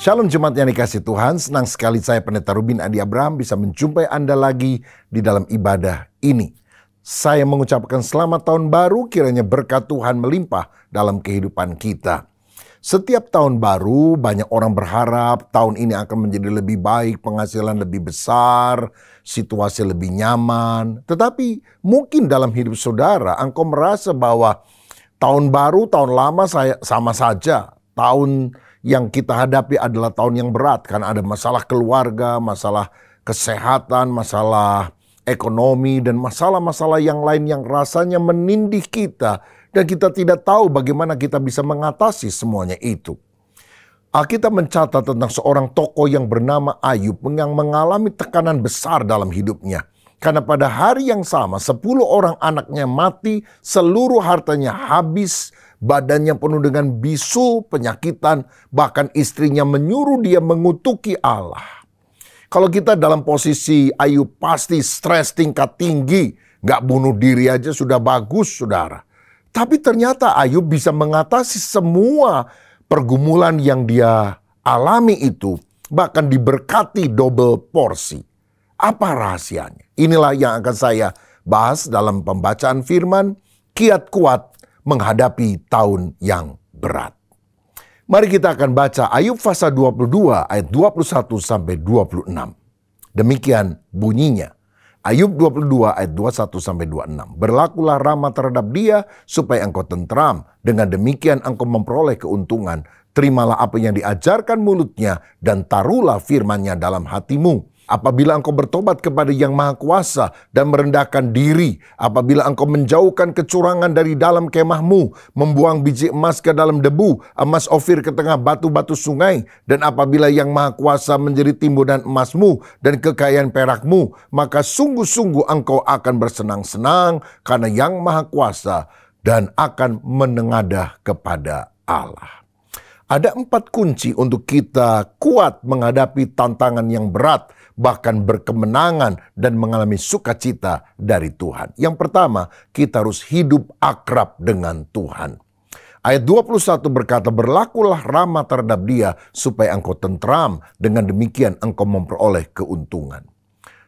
Shalom jemaat yang dikasih Tuhan, senang sekali saya Pendeta Rubin Adi Abraham bisa menjumpai Anda lagi di dalam ibadah ini. Saya mengucapkan selamat tahun baru, kiranya berkat Tuhan melimpah dalam kehidupan kita. Setiap tahun baru banyak orang berharap tahun ini akan menjadi lebih baik, penghasilan lebih besar, situasi lebih nyaman. Tetapi mungkin dalam hidup saudara engkau merasa bahwa tahun baru, tahun lama sama saja. Tahun yang kita hadapi adalah tahun yang berat karena ada masalah keluarga, masalah kesehatan, masalah ekonomi, dan masalah-masalah yang lain yang rasanya menindih kita dan kita tidak tahu bagaimana kita bisa mengatasi semuanya itu. Alkitab mencatat tentang seorang tokoh yang bernama Ayub yang mengalami tekanan besar dalam hidupnya. Karena pada hari yang sama 10 orang anaknya mati, seluruh hartanya habis, badannya penuh dengan bisul, penyakitan, bahkan istrinya menyuruh dia mengutuki Allah. Kalau kita dalam posisi Ayub pasti stres tingkat tinggi, gak bunuh diri aja sudah bagus saudara. Tapi ternyata Ayub bisa mengatasi semua pergumulan yang dia alami itu, bahkan diberkati double porsi. Apa rahasianya? Inilah yang akan saya bahas dalam pembacaan firman, kiat kuat menghadapi tahun yang berat. Mari kita akan baca Ayub pasal 22 ayat 21 sampai 26. Demikian bunyinya. Ayub 22 ayat 21 sampai 26. Berlakulah ramah terhadap dia supaya engkau tentram. Dengan demikian engkau memperoleh keuntungan. Terimalah apa yang diajarkan mulutnya dan taruhlah firman-Nya dalam hatimu. Apabila engkau bertobat kepada Yang Maha Kuasa dan merendahkan diri, apabila engkau menjauhkan kecurangan dari dalam kemahmu, membuang biji emas ke dalam debu, emas Ofir ke tengah batu-batu sungai, dan apabila Yang Maha Kuasa menjadi timbunan emasmu dan kekayaan perakmu, maka sungguh-sungguh engkau akan bersenang-senang karena Yang Maha Kuasa dan akan menengadah kepada Allah. Ada 4 kunci untuk kita kuat menghadapi tantangan yang berat, bahkan berkemenangan dan mengalami sukacita dari Tuhan. Yang pertama, kita harus hidup akrab dengan Tuhan. Ayat 21 berkata, berlakulah ramah terhadap dia supaya engkau tentram, dengan demikian engkau memperoleh keuntungan.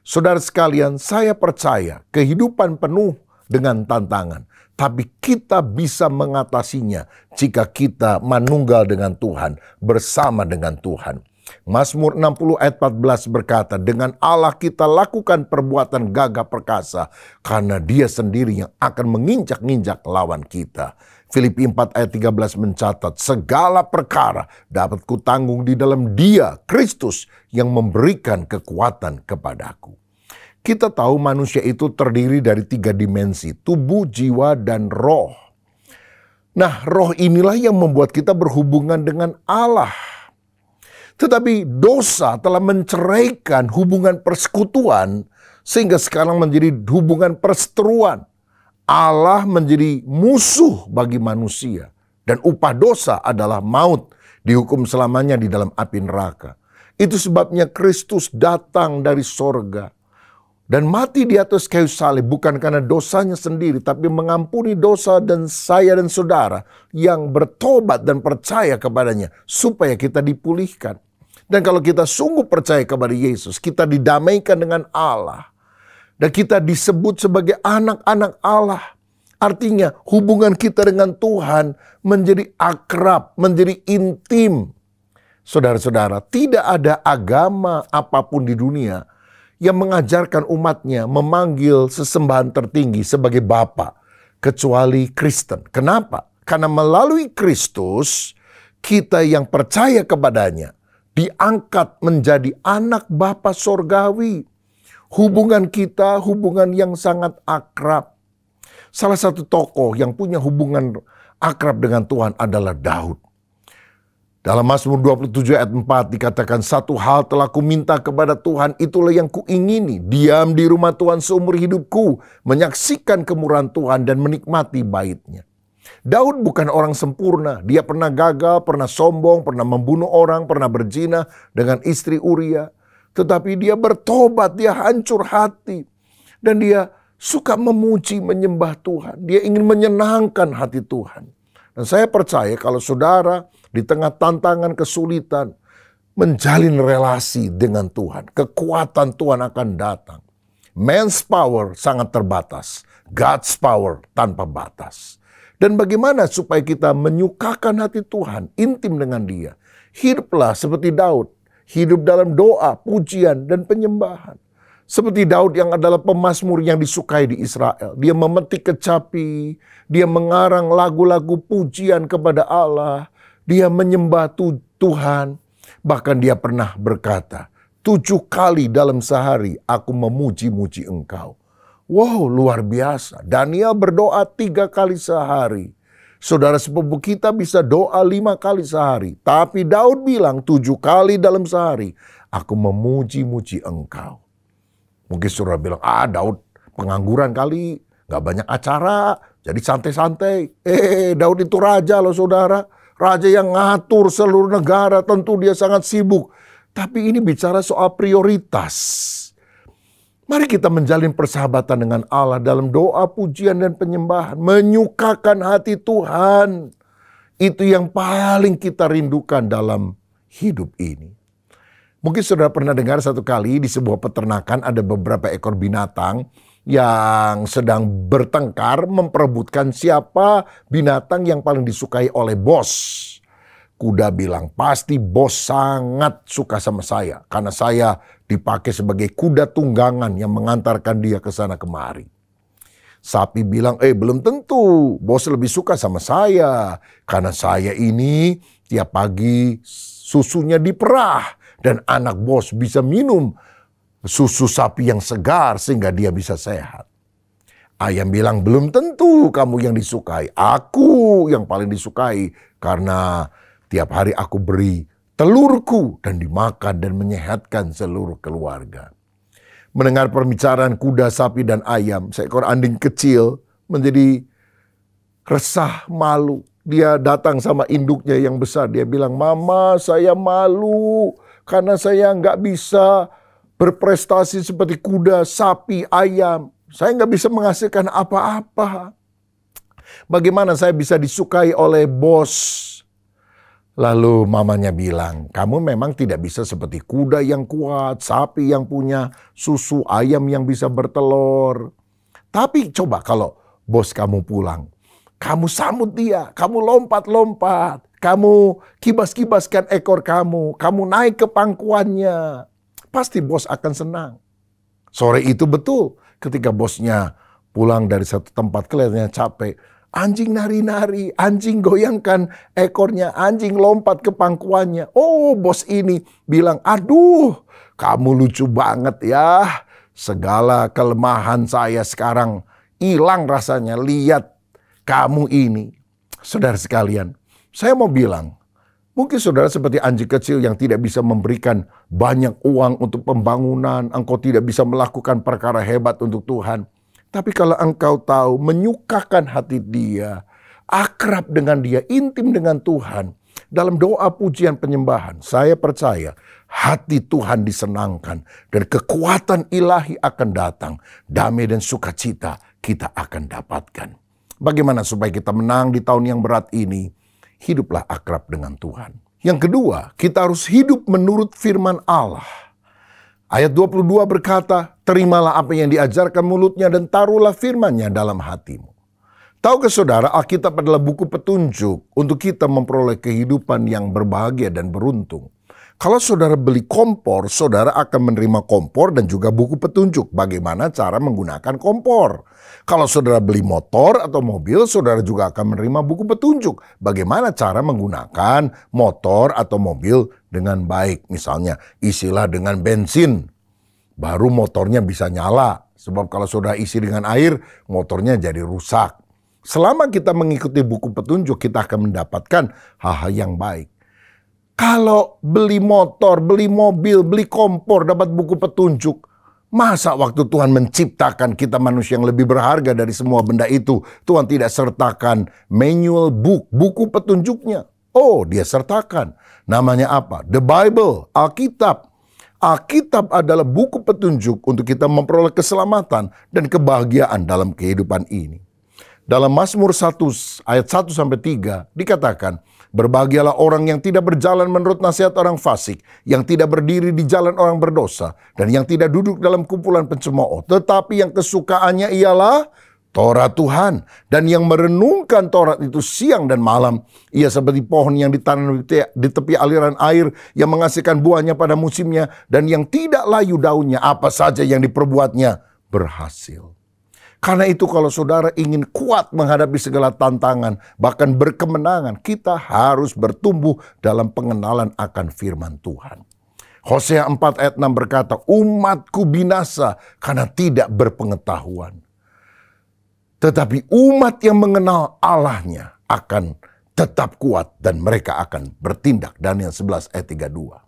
Saudara sekalian, saya percaya kehidupan penuh dengan tantangan. Tapi kita bisa mengatasinya jika kita manunggal dengan Tuhan, bersama dengan Tuhan. Mazmur 60 ayat 14 berkata, dengan Allah kita lakukan perbuatan gagah perkasa, karena Dia sendiri yang akan menginjak-injak lawan kita. Filipi 4 ayat 13 mencatat, segala perkara dapat kutanggung di dalam Dia, Kristus, yang memberikan kekuatan kepadaku. Kita tahu manusia itu terdiri dari 3 dimensi, tubuh, jiwa, dan roh. Nah, roh inilah yang membuat kita berhubungan dengan Allah. Tetapi dosa telah menceraikan hubungan persekutuan, sehingga sekarang menjadi hubungan perseteruan. Allah menjadi musuh bagi manusia, dan upah dosa adalah maut, dihukum selamanya di dalam api neraka. Itu sebabnya Kristus datang dari sorga dan mati di atas kayu salib bukan karena dosanya sendiri, tapi mengampuni dosa dan saya dan saudara yang bertobat dan percaya kepadanya supaya kita dipulihkan. Dan kalau kita sungguh percaya kepada Yesus, kita didamaikan dengan Allah. Dan kita disebut sebagai anak-anak Allah. Artinya hubungan kita dengan Tuhan menjadi akrab, menjadi intim. Saudara-saudara, tidak ada agama apapun di dunia yang mengajarkan umatnya memanggil sesembahan tertinggi sebagai Bapa, kecuali Kristen. Kenapa? Karena melalui Kristus, kita yang percaya kepadanya diangkat menjadi anak Bapa sorgawi. Hubungan kita, hubungan yang sangat akrab. Salah satu tokoh yang punya hubungan akrab dengan Tuhan adalah Daud. Dalam Mazmur 27 ayat 4 dikatakan, satu hal telah kuminta kepada Tuhan, itulah yang kuingini, diam di rumah Tuhan seumur hidupku, menyaksikan kemurahan Tuhan dan menikmati bait-Nya. Daud bukan orang sempurna, dia pernah gagal, pernah sombong, pernah membunuh orang, pernah berzina dengan istri Uria. Tetapi dia bertobat, dia hancur hati, dan dia suka memuji, menyembah Tuhan. Dia ingin menyenangkan hati Tuhan. Dan saya percaya kalau saudara di tengah tantangan kesulitan, menjalin relasi dengan Tuhan. Kekuatan Tuhan akan datang. Man's power sangat terbatas. God's power tanpa batas. Dan bagaimana supaya kita menyukakan hati Tuhan, intim dengan Dia? Hiduplah seperti Daud. Hidup dalam doa, pujian, dan penyembahan. Seperti Daud yang adalah pemazmur yang disukai di Israel. Dia memetik kecapi, dia mengarang lagu-lagu pujian kepada Allah. Dia menyembah Tuhan. Bahkan dia pernah berkata, 7 kali dalam sehari aku memuji-muji Engkau. Wow, luar biasa. Daniel berdoa 3 kali sehari. Saudara sepupu kita bisa doa 5 kali sehari. Tapi Daud bilang 7 kali dalam sehari, aku memuji-muji Engkau. Mungkin saudara bilang, Daud pengangguran kali, gak banyak acara, jadi santai-santai. Daud itu raja loh saudara. Raja yang ngatur seluruh negara, tentu dia sangat sibuk. Tapi ini bicara soal prioritas. Mari kita menjalin persahabatan dengan Allah dalam doa, pujian, dan penyembahan. Menyukakan hati Tuhan. Itu yang paling kita rindukan dalam hidup ini. Mungkin saudara pernah dengar satu kali di sebuah peternakan ada beberapa ekor binatang yang sedang bertengkar memperebutkan siapa binatang yang paling disukai oleh bos. Kuda bilang, pasti bos sangat suka sama saya karena saya dipakai sebagai kuda tunggangan yang mengantarkan dia ke sana kemari. Sapi bilang, belum tentu, bos lebih suka sama saya karena saya ini tiap pagi susunya diperah. Dan anak bos bisa minum susu sapi yang segar sehingga dia bisa sehat. Ayam bilang, belum tentu kamu yang disukai. Aku yang paling disukai karena tiap hari aku beri telurku dan dimakan dan menyehatkan seluruh keluarga. Mendengar pembicaraan kuda, sapi, dan ayam, seekor anjing kecil menjadi resah, malu. Dia datang sama induknya yang besar. Dia bilang, Mama, saya malu. Karena saya nggak bisa berprestasi seperti kuda, sapi, ayam. Saya nggak bisa menghasilkan apa-apa. Bagaimana saya bisa disukai oleh bos? Lalu mamanya bilang, kamu memang tidak bisa seperti kuda yang kuat, sapi yang punya susu, ayam yang bisa bertelur. Tapi coba kalau bos kamu pulang, kamu sambut dia, kamu lompat-lompat. Kamu kibas-kibaskan ekor kamu naik ke pangkuannya. Pasti bos akan senang. Sore itu betul ketika bosnya pulang dari satu tempat kelihatannya capek. Anjing nari-nari, anjing goyangkan ekornya, anjing lompat ke pangkuannya. Oh, bos ini bilang, aduh kamu lucu banget ya. Segala kelemahan saya sekarang hilang rasanya. Lihat kamu ini. Saudara sekalian, saya mau bilang, mungkin saudara seperti anjing kecil yang tidak bisa memberikan banyak uang untuk pembangunan, engkau tidak bisa melakukan perkara hebat untuk Tuhan. Tapi kalau engkau tahu menyukakan hati Dia, akrab dengan Dia, intim dengan Tuhan, dalam doa, pujian, penyembahan, saya percaya hati Tuhan disenangkan dan kekuatan ilahi akan datang. Damai dan sukacita kita akan dapatkan. Bagaimana supaya kita menang di tahun yang berat ini? Hiduplah akrab dengan Tuhan. Yang kedua, kita harus hidup menurut firman Allah. Ayat 22 berkata, terimalah apa yang diajarkan mulutnya dan taruhlah firman-Nya dalam hatimu. Tahukah saudara, Alkitab adalah buku petunjuk untuk kita memperoleh kehidupan yang berbahagia dan beruntung. Kalau saudara beli kompor, saudara akan menerima kompor dan juga buku petunjuk bagaimana cara menggunakan kompor. Kalau saudara beli motor atau mobil, saudara juga akan menerima buku petunjuk bagaimana cara menggunakan motor atau mobil dengan baik. Misalnya, isilah dengan bensin, baru motornya bisa nyala. Sebab kalau saudara isi dengan air, motornya jadi rusak. Selama kita mengikuti buku petunjuk, kita akan mendapatkan hal-hal yang baik. Kalau beli motor, beli mobil, beli kompor, dapat buku petunjuk, masa waktu Tuhan menciptakan kita manusia yang lebih berharga dari semua benda itu, Tuhan tidak sertakan manual book, buku petunjuknya? Oh, Dia sertakan. Namanya apa? The Bible, Alkitab. Alkitab adalah buku petunjuk untuk kita memperoleh keselamatan dan kebahagiaan dalam kehidupan ini. Dalam Mazmur 1 ayat 1-3 dikatakan, Berbahagialah orang yang tidak berjalan menurut nasihat orang fasik, yang tidak berdiri di jalan orang berdosa, dan yang tidak duduk dalam kumpulan pencemooh. Tetapi yang kesukaannya ialah Taurat Tuhan, dan yang merenungkan Taurat itu siang dan malam. Ia seperti pohon yang ditanam di tepi aliran air, yang menghasilkan buahnya pada musimnya, dan yang tidak layu daunnya. Apa saja yang diperbuatnya berhasil. Karena itu kalau saudara ingin kuat menghadapi segala tantangan, bahkan berkemenangan, kita harus bertumbuh dalam pengenalan akan firman Tuhan. Hosea 4 ayat 6 berkata, umatku binasa karena tidak berpengetahuan. Tetapi umat yang mengenal Allahnya akan tetap kuat dan mereka akan bertindak. Daniel 11 ayat 32.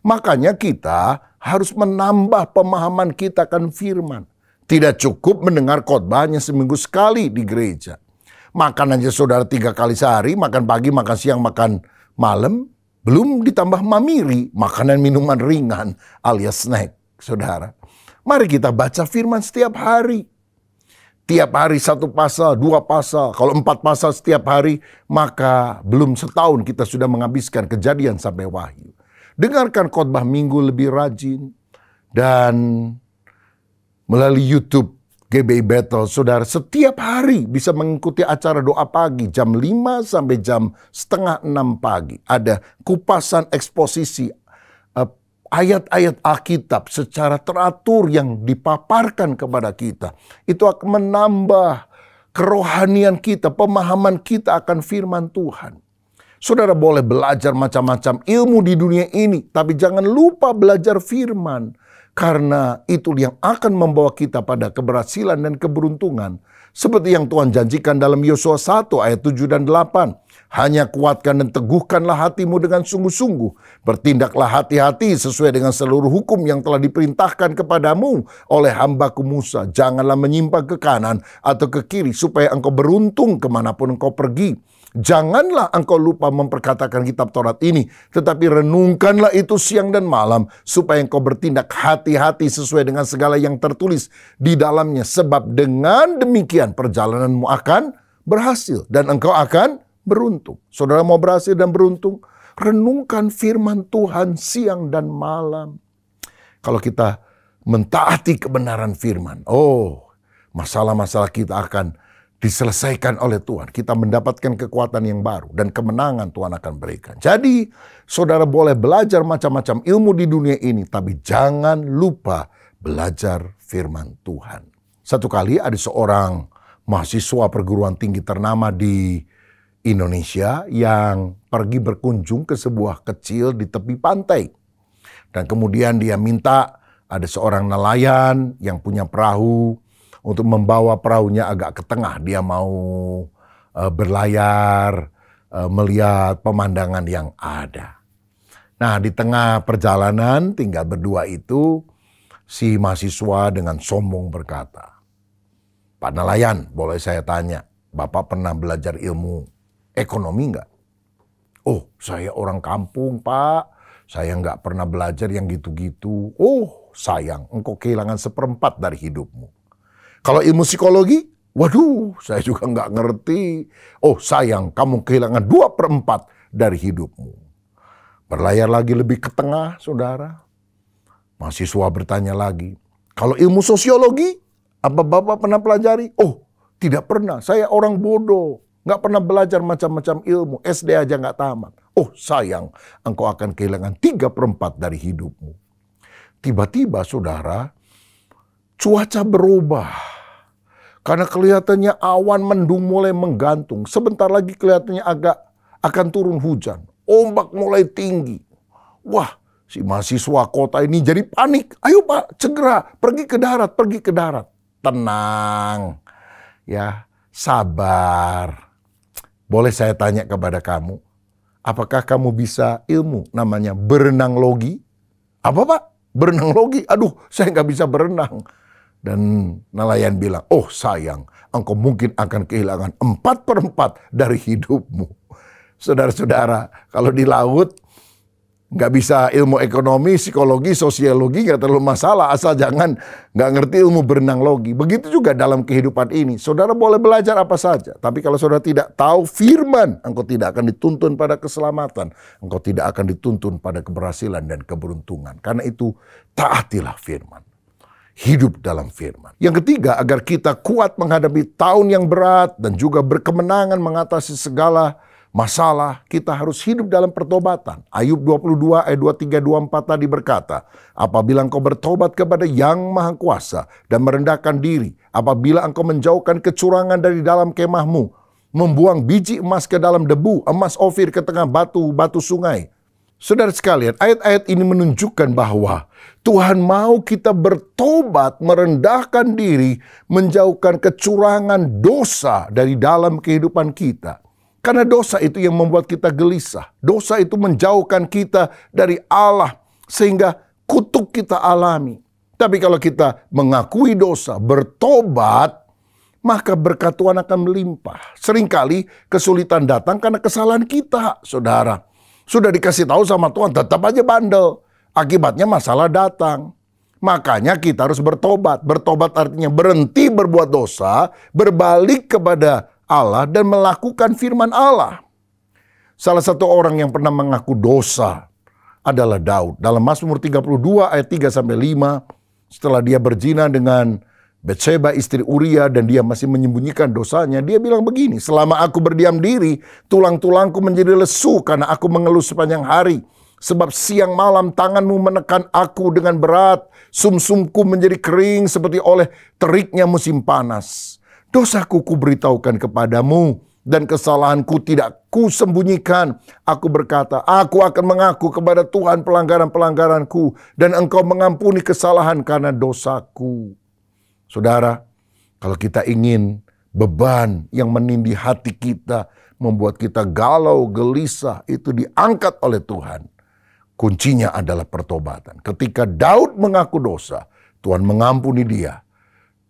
Makanya kita harus menambah pemahaman kita akan firman. Tidak cukup mendengar khotbahnya seminggu sekali di gereja. Makan aja saudara 3 kali sehari, makan pagi, makan siang, makan malam. Belum ditambah mamiri, makanan minuman ringan alias snack, saudara. Mari kita baca firman setiap hari. Tiap hari 1 pasal, 2 pasal. Kalau 4 pasal setiap hari, maka belum setahun kita sudah menghabiskan Kejadian sampai Wahyu. Dengarkan khotbah minggu lebih rajin. Dan melalui YouTube GBI Battle, saudara setiap hari bisa mengikuti acara doa pagi jam 5 sampai jam setengah 6 pagi. Ada kupasan eksposisi ayat-ayat Alkitab secara teratur yang dipaparkan kepada kita. Itu akan menambah kerohanian kita, pemahaman kita akan firman Tuhan. Saudara boleh belajar macam-macam ilmu di dunia ini, tapi jangan lupa belajar firman. Karena itu yang akan membawa kita pada keberhasilan dan keberuntungan. Seperti yang Tuhan janjikan dalam Yosua 1 ayat 7 dan 8. Hanya kuatkan dan teguhkanlah hatimu dengan sungguh-sungguh. Bertindaklah hati-hati sesuai dengan seluruh hukum yang telah diperintahkan kepadamu oleh hambaku Musa. Janganlah menyimpang ke kanan atau ke kiri supaya engkau beruntung kemanapun engkau pergi. Janganlah engkau lupa memperkatakan kitab Taurat ini, tetapi renungkanlah itu siang dan malam, supaya engkau bertindak hati-hati sesuai dengan segala yang tertulis di dalamnya. Sebab dengan demikian perjalananmu akan berhasil dan engkau akan beruntung. Saudara mau berhasil dan beruntung? Renungkan firman Tuhan siang dan malam. Kalau kita mentaati kebenaran firman, masalah-masalah kita akan diselesaikan oleh Tuhan. Kita mendapatkan kekuatan yang baru dan kemenangan Tuhan akan berikan. Jadi, saudara boleh belajar macam-macam ilmu di dunia ini, tapi jangan lupa belajar firman Tuhan. Satu kali ada seorang mahasiswa perguruan tinggi ternama di Indonesia yang pergi berkunjung ke sebuah kecil di tepi pantai. Dan kemudian dia minta ada seorang nelayan yang punya perahu untuk membawa perahunya agak ke tengah. Dia mau berlayar, melihat pemandangan yang ada. Nah, di tengah perjalanan tinggal berdua itu, si mahasiswa dengan sombong berkata, Pak nelayan, boleh saya tanya, Bapak pernah belajar ilmu ekonomi enggak? Oh, saya orang kampung, Pak. Saya enggak pernah belajar yang gitu-gitu. Oh, sayang, engkau kehilangan 1/4 dari hidupmu. Kalau ilmu psikologi, waduh, saya juga nggak ngerti. Oh sayang, kamu kehilangan 2/4 dari hidupmu. Berlayar lagi lebih ke tengah, saudara. Mahasiswa bertanya lagi, kalau ilmu sosiologi, apa Bapak pernah pelajari? Oh, tidak pernah, saya orang bodoh. Nggak pernah belajar macam-macam ilmu, SD aja nggak tamat. Oh sayang, engkau akan kehilangan 3/4 dari hidupmu. Tiba-tiba, saudara, cuaca berubah. Karena kelihatannya awan mendung mulai menggantung. Sebentar lagi kelihatannya agak akan turun hujan. Ombak mulai tinggi. Wah, si mahasiswa kota ini jadi panik. Ayo Pak, segera pergi ke darat, pergi ke darat. Tenang, ya, sabar. Boleh saya tanya kepada kamu, apakah kamu bisa ilmu namanya berenang logi? Apa Pak? Berenang logi? Aduh, saya nggak bisa berenang. Dan nelayan bilang, oh sayang, engkau mungkin akan kehilangan 4/4 dari hidupmu. Saudara-saudara, kalau di laut, Nggak bisa ilmu ekonomi, psikologi, sosiologi nggak terlalu masalah. Asal jangan nggak ngerti ilmu berenang logi. Begitu juga dalam kehidupan ini. Saudara boleh belajar apa saja. Tapi kalau saudara tidak tahu firman, engkau tidak akan dituntun pada keselamatan. Engkau tidak akan dituntun pada keberhasilan dan keberuntungan. Karena itu taatilah firman. Hidup dalam firman. Yang ketiga, agar kita kuat menghadapi tahun yang berat dan juga berkemenangan mengatasi segala masalah, kita harus hidup dalam pertobatan. Ayub 22 ayat 23, 24 tadi berkata, apabila engkau bertobat kepada Yang Maha Kuasa dan merendahkan diri, apabila engkau menjauhkan kecurangan dari dalam kemahmu, membuang biji emas ke dalam debu, emas Ofir ke tengah batu sungai. Saudara sekalian, ayat-ayat ini menunjukkan bahwa Tuhan mau kita bertobat, merendahkan diri, menjauhkan kecurangan dosa dari dalam kehidupan kita. Karena dosa itu yang membuat kita gelisah. Dosa itu menjauhkan kita dari Allah sehingga kutuk kita alami. Tapi kalau kita mengakui dosa, bertobat, maka berkat Tuhan akan melimpah. Seringkali kesulitan datang karena kesalahan kita, saudara. Sudah dikasih tahu sama Tuhan, tetap aja bandel. Akibatnya masalah datang. Makanya kita harus bertobat. Bertobat artinya berhenti berbuat dosa, berbalik kepada Allah dan melakukan firman Allah. Salah satu orang yang pernah mengaku dosa adalah Daud. Dalam Mazmur 32 ayat 3-5, setelah dia berzina dengan Batseba istri Uria dan dia masih menyembunyikan dosanya, dia bilang begini, selama aku berdiam diri, tulang-tulangku menjadi lesu karena aku mengeluh sepanjang hari. Sebab siang malam tanganmu menekan aku dengan berat, sumsumku menjadi kering seperti oleh teriknya musim panas. Dosaku kuberitahukan kepadamu dan kesalahanku tidak kusembunyikan. Aku berkata, aku akan mengaku kepada Tuhan pelanggaran-pelanggaranku dan engkau mengampuni kesalahan karena dosaku. Saudara, kalau kita ingin beban yang menindih hati kita, membuat kita galau, gelisah, itu diangkat oleh Tuhan. Kuncinya adalah pertobatan. Ketika Daud mengaku dosa, Tuhan mengampuni dia.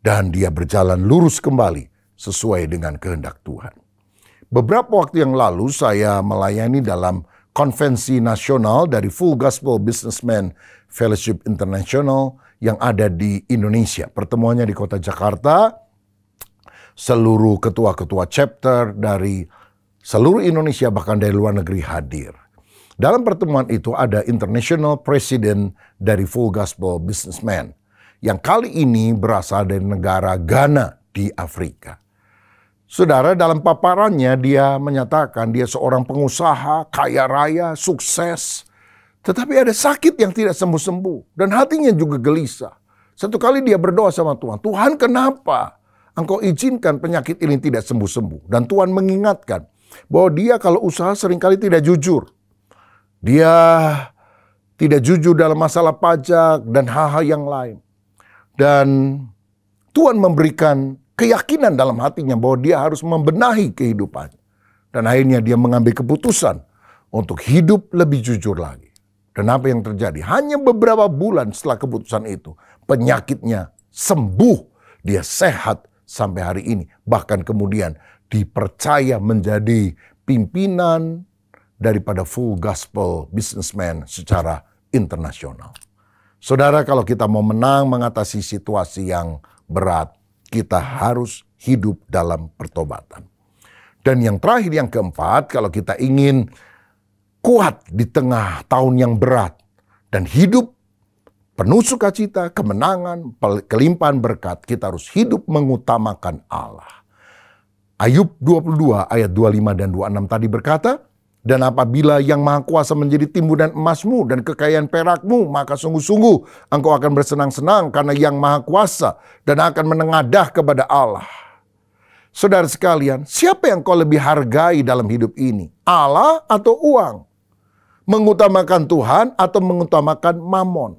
Dan dia berjalan lurus kembali sesuai dengan kehendak Tuhan. Beberapa waktu yang lalu saya melayani dalam konvensi nasional dari Full Gospel Businessman Fellowship International yang ada di Indonesia. Pertemuannya di kota Jakarta. Seluruh ketua-ketua chapter dari seluruh Indonesia bahkan dari luar negeri hadir. Dalam pertemuan itu ada International President dari Full Gospel Businessman. Yang kali ini berasal dari negara Ghana di Afrika. Saudara, dalam paparannya dia menyatakan dia seorang pengusaha, kaya raya, sukses. Tetapi ada sakit yang tidak sembuh-sembuh. Dan hatinya juga gelisah. Satu kali dia berdoa sama Tuhan. Tuhan, kenapa engkau izinkan penyakit ini tidak sembuh-sembuh? Dan Tuhan mengingatkan bahwa dia kalau usaha seringkali tidak jujur. Dia tidak jujur dalam masalah pajak dan hal-hal yang lain. Dan Tuhan memberikan keyakinan dalam hatinya bahwa dia harus membenahi kehidupannya. Dan akhirnya dia mengambil keputusan untuk hidup lebih jujur lagi. Dan apa yang terjadi? Hanya beberapa bulan setelah keputusan itu, penyakitnya sembuh. Dia sehat sampai hari ini. Bahkan kemudian dipercaya menjadi pimpinan daripada Full Gospel Businessman secara internasional. Saudara, kalau kita mau menang mengatasi situasi yang berat, kita harus hidup dalam pertobatan. Dan yang terakhir, yang keempat, kalau kita ingin kuat di tengah tahun yang berat dan hidup penuh sukacita, kemenangan, kelimpahan berkat, kita harus hidup mengutamakan Allah. Ayub 22 ayat 25 dan 26 tadi berkata, dan apabila Yang Maha Kuasa menjadi timbunan emasmu dan kekayaan perakmu, maka sungguh-sungguh engkau akan bersenang-senang karena Yang Maha Kuasa dan akan menengadah kepada Allah. Saudara sekalian, siapa yang kau lebih hargai dalam hidup ini? Allah atau uang? Mengutamakan Tuhan atau mengutamakan mamon?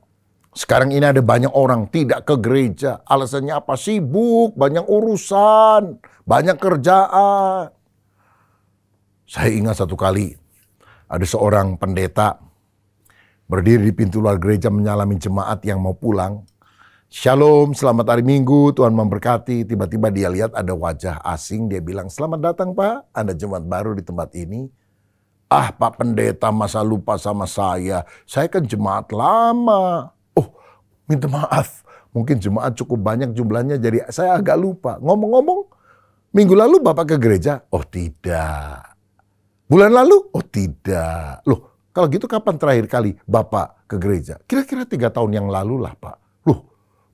Sekarang ini ada banyak orang tidak ke gereja. Alasannya apa? Sibuk, banyak urusan, banyak kerjaan. Saya ingat satu kali ada seorang pendeta berdiri di pintu luar gereja menyalami jemaat yang mau pulang. Shalom, selamat hari Minggu, Tuhan memberkati. Tiba-tiba dia lihat ada wajah asing, dia bilang, selamat datang Pak, Anda jemaat baru di tempat ini. Ah, Pak Pendeta masa lupa sama saya kan jemaat lama. Oh, minta maaf. Mungkin jemaat cukup banyak jumlahnya jadi saya agak lupa. Ngomong-ngomong, minggu lalu Bapak ke gereja? Oh tidak. Bulan lalu? Oh tidak. Loh, kalau gitu kapan terakhir kali Bapak ke gereja? Kira-kira 3 tahun yang lalu lah Pak. Loh,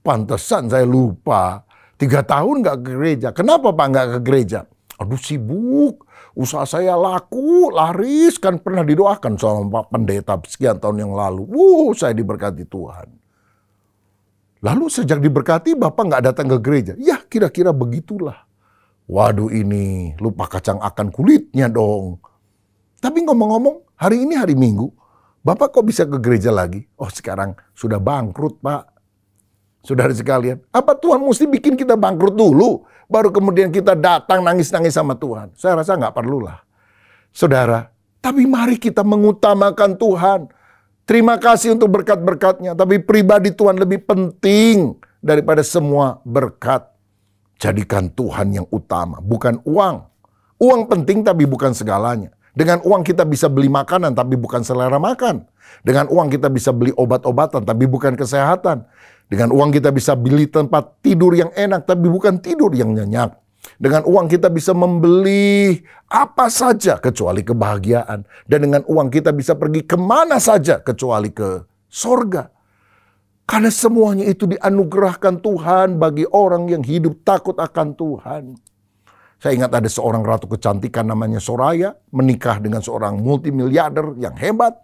pantesan saya lupa. 3 tahun nggak ke gereja. Kenapa Pak nggak ke gereja? Aduh sibuk. Usaha saya laku, laris, kan pernah didoakan sama Pak Pendeta sekian tahun yang lalu. Saya diberkati Tuhan. Lalu sejak diberkati Bapak nggak datang ke gereja. Ya kira-kira begitulah. Waduh ini lupa kacang akan kulitnya dong. Tapi ngomong-ngomong hari ini hari Minggu. Bapak kok bisa ke gereja lagi? Oh sekarang sudah bangkrut Pak. Saudara sekalian, apa Tuhan mesti bikin kita bangkrut dulu? Baru kemudian kita datang nangis-nangis sama Tuhan. Saya rasa nggak perlulah. Saudara, tapi mari kita mengutamakan Tuhan. Terima kasih untuk berkat-berkatnya. Tapi pribadi Tuhan lebih penting daripada semua berkat. Jadikan Tuhan yang utama, bukan uang. Uang penting tapi bukan segalanya. Dengan uang kita bisa beli makanan tapi bukan selera makan. Dengan uang kita bisa beli obat-obatan tapi bukan kesehatan. Dengan uang kita bisa beli tempat tidur yang enak tapi bukan tidur yang nyenyak. Dengan uang kita bisa membeli apa saja kecuali kebahagiaan. Dan dengan uang kita bisa pergi kemana saja kecuali ke sorga. Karena semuanya itu dianugerahkan Tuhan bagi orang yang hidup takut akan Tuhan. Saya ingat ada seorang ratu kecantikan namanya Soraya. Menikah dengan seorang multimiliarder yang hebat.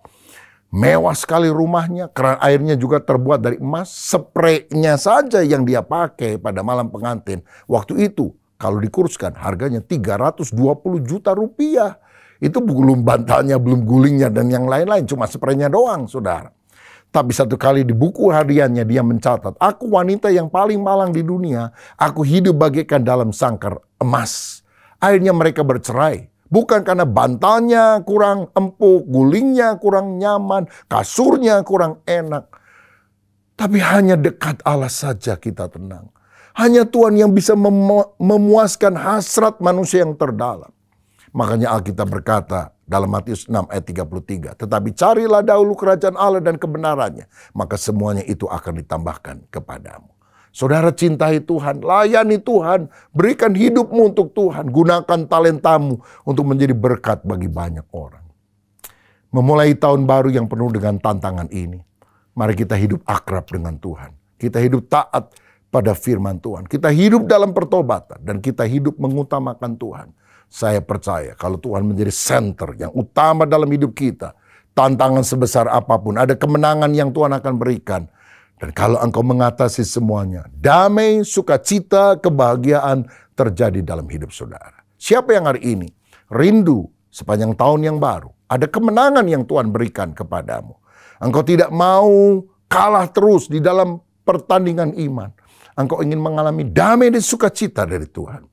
Mewah sekali rumahnya, keran airnya juga terbuat dari emas. Spraynya saja yang dia pakai pada malam pengantin. Waktu itu kalau dikurskan harganya 320 juta rupiah. Itu belum bantalnya, belum gulingnya dan yang lain-lain. Cuma spraynya doang saudara. Tapi satu kali di buku hariannya dia mencatat, aku wanita yang paling malang di dunia. Aku hidup bagaikan dalam sangkar emas. Akhirnya mereka bercerai. Bukan karena bantalnya kurang empuk, gulingnya kurang nyaman, kasurnya kurang enak. Tapi hanya dekat Allah saja kita tenang. Hanya Tuhan yang bisa memuaskan hasrat manusia yang terdalam. Makanya Alkitab berkata dalam Matius 6 ayat 33. Tetapi carilah dahulu kerajaan Allah dan kebenarannya. Maka semuanya itu akan ditambahkan kepadamu. Saudara cintai Tuhan, layani Tuhan, berikan hidupmu untuk Tuhan, gunakan talentamu untuk menjadi berkat bagi banyak orang. Memulai tahun baru yang penuh dengan tantangan ini, mari kita hidup akrab dengan Tuhan. Kita hidup taat pada firman Tuhan. Kita hidup dalam pertobatan dan kita hidup mengutamakan Tuhan. Saya percaya kalau Tuhan menjadi center yang utama dalam hidup kita, tantangan sebesar apapun, ada kemenangan yang Tuhan akan berikan. Dan kalau engkau mengatasi semuanya, damai, sukacita, kebahagiaan terjadi dalam hidup saudara. Siapa yang hari ini rindu sepanjang tahun yang baru, ada kemenangan yang Tuhan berikan kepadamu. Engkau tidak mau kalah terus di dalam pertandingan iman. Engkau ingin mengalami damai dan sukacita dari Tuhan.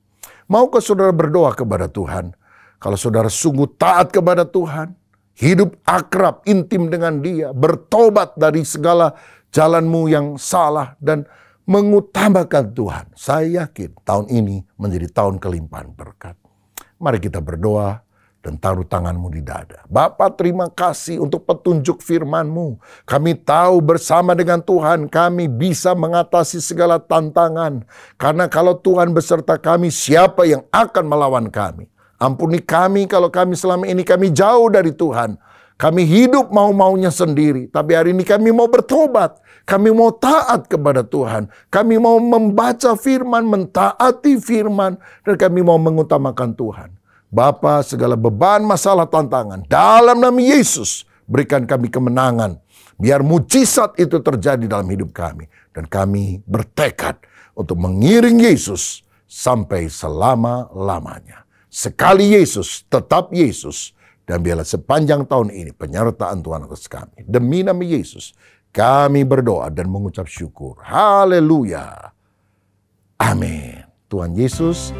Maukah saudara berdoa kepada Tuhan? Kalau saudara sungguh taat kepada Tuhan, hidup akrab, intim dengan Dia, bertobat dari segala jalanmu yang salah dan mengutamakan Tuhan. Saya yakin tahun ini menjadi tahun kelimpahan berkat. Mari kita berdoa dan taruh tanganmu di dada. Bapa, terima kasih untuk petunjuk firman-Mu. Kami tahu bersama dengan Tuhan kami bisa mengatasi segala tantangan. Karena kalau Tuhan beserta kami, siapa yang akan melawan kami? Ampuni kami kalau kami selama ini kami jauh dari Tuhan. Kami hidup mau-maunya sendiri. Tapi hari ini kami mau bertobat. Kami mau taat kepada Tuhan. Kami mau membaca firman, mentaati firman. Dan kami mau mengutamakan Tuhan. Bapa, segala beban, masalah, tantangan. Dalam nama Yesus, berikan kami kemenangan. Biar mujizat itu terjadi dalam hidup kami. Dan kami bertekad untuk mengiring Yesus sampai selama-lamanya. Sekali Yesus, tetap Yesus. Dan biarlah sepanjang tahun ini penyertaan Tuhan atas kami. Demi nama Yesus, kami berdoa dan mengucap syukur. Haleluya. Amin. Tuhan Yesus